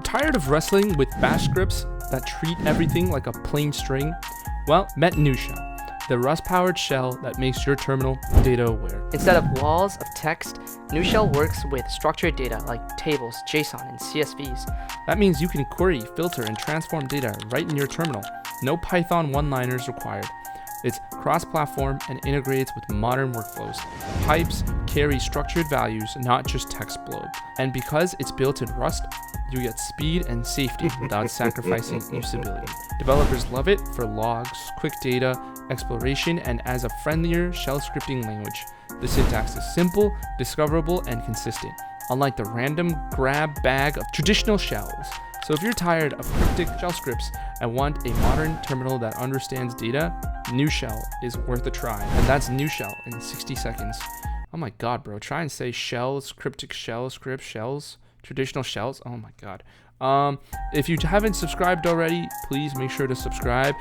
tired of wrestling with bash scripts that treat everything like a plain string? Well, met Nushell, the Rust-powered shell that makes your terminal data aware. Instead of walls of text, Nushell works with structured data like tables, JSON, and CSVs. That means you can query, filter, and transform data right in your terminal. No Python one-liners required. It's cross-platform and integrates with modern workflows. Pipes carry structured values, not just text blob. And because it's built in Rust, you get speed and safety without sacrificing usability. Developers love it for logs, quick data exploration, and as a friendlier shell scripting language. The syntax is simple, discoverable, and consistent, unlike the random grab bag of traditional shells. So if you're tired of cryptic shell scripts and want a modern terminal that understands data, Nushell is worth a try. And that's Nushell in 60 seconds. Oh my god, bro. Try and say shells, cryptic shell, script, shells, traditional shells. Oh my god. If you haven't subscribed already, please make sure to subscribe.